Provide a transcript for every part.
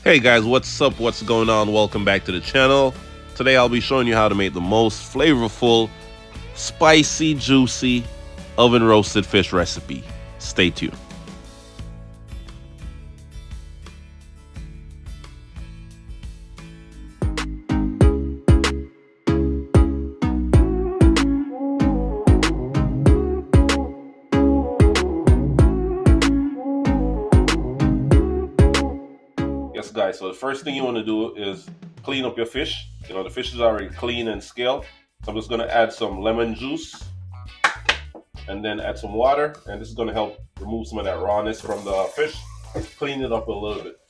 Hey guys, what's up? What's going on? Welcome back to the channel. Today I'll be showing you how to make the most flavorful, spicy, juicy, oven roasted fish recipe. Stay tuned. Yes guys, so the first thing you want to do is clean up your fish. The fish is already clean and scaled. So I'm just going to add some lemon juice and then add some water, and this is going to help remove some of that rawness from the fish. Clean it up a little bit.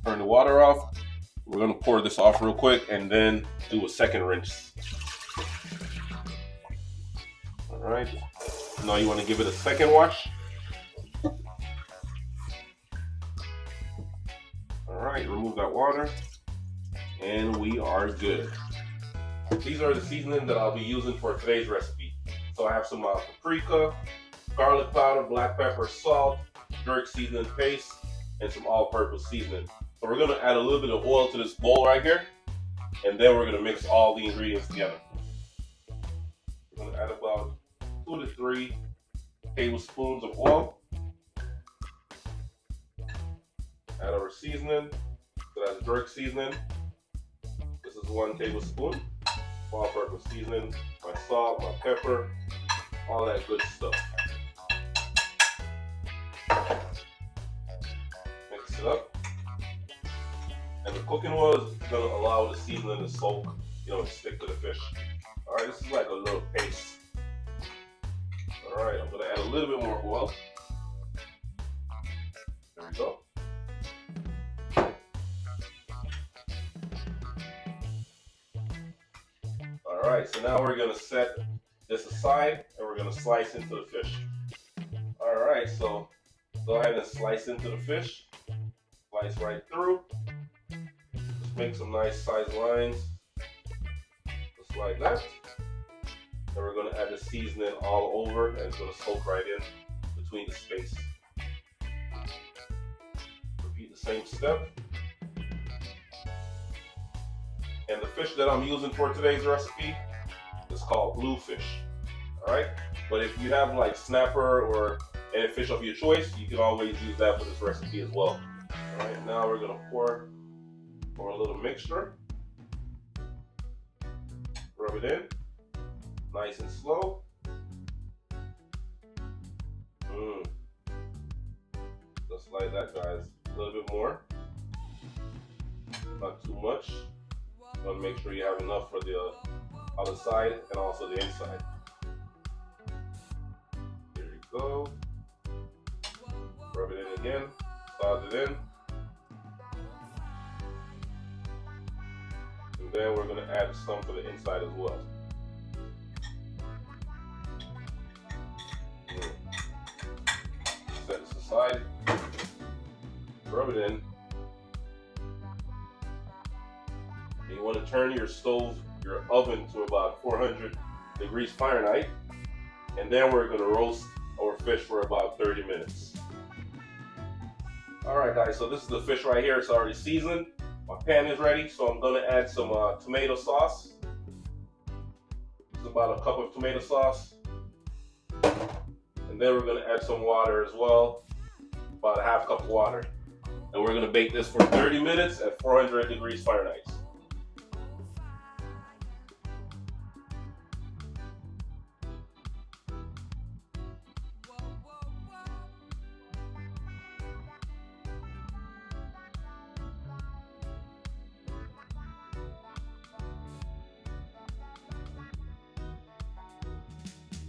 Turn the water off. We're going to pour this off real quick and then do a second rinse. Alright, now you want to give it a second wash. Alright, remove that water and we are good. These are the seasonings that I'll be using for today's recipe. So I have some paprika, garlic powder, black pepper, salt, jerk seasoning paste, and some all-purpose seasoning. So we're going to add a little bit of oil to this bowl right here, and then we're going to mix all the ingredients together. We're going to add about 2 to 3 tablespoons of oil. Add our seasoning. So that's jerk seasoning. This is 1 tablespoon. All-purpose seasoning, my salt, my pepper, all that good stuff. Mix it up. And the cooking oil is going to allow the seasoning to soak, and stick to the fish. Alright, this is like a little paste. Alright, I'm going to add a little bit more oil. There we go. Alright, so now we're going to set this aside and we're going to slice into the fish. Alright, so go ahead and slice into the fish. Slice right through. Just make some nice sized lines. Just like that. Then we're going to add the seasoning all over and it's going to soak right in between the space. Repeat the same step. And the fish that I'm using for today's recipe is called bluefish. Alright? But if you have like snapper or any fish of your choice, you can always use that for this recipe as well. Alright, now we're going to pour a little mixture. Rub it in. Nice and slow. Just like that, guys. A little bit more. Not too much. You want to make sure you have enough for the other side and also the inside. Here you go. Rub it in again. Toss it in. And then we're going to add some for the inside as well. Set this aside. Rub it in. You want to turn your oven to about 400 degrees Fahrenheit, and then we're going to roast our fish for about 30 minutes. Alright guys, so this is the fish right here. It's already seasoned. My pan is ready, so I'm going to add some tomato sauce. It's about a cup of tomato sauce. And then we're going to add some water as well, about a half cup of water. And we're going to bake this for 30 minutes at 400 degrees Fahrenheit.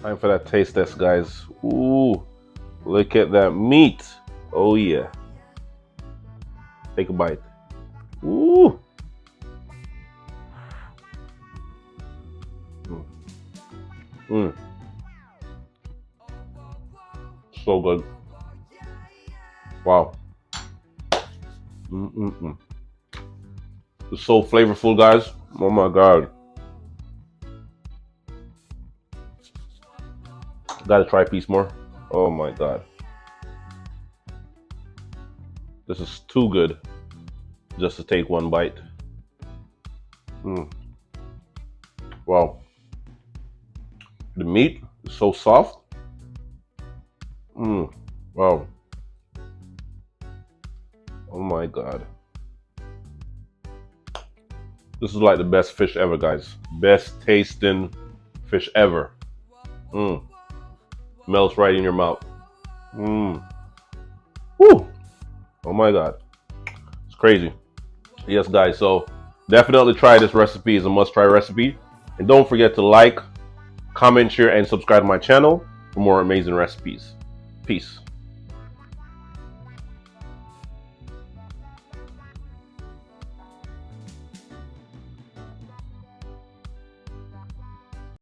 Time for that taste test, guys. Ooh, look at that meat. Oh yeah. Take a bite. Ooh. So good. Wow. It's so flavorful, guys. Oh my God. Gotta try a piece more. Oh my God. This is too good just to take one bite. Mm. Wow. The meat is so soft. Mm. Wow. Oh my God. This is like the best fish ever, guys. Best tasting fish ever. Mm. Melts right in your mouth. Mm. Woo. Oh my God. It's crazy. Yes, guys. So definitely try this recipe. It's a must-try recipe. And don't forget to like, comment, share, and subscribe to my channel for more amazing recipes. Peace.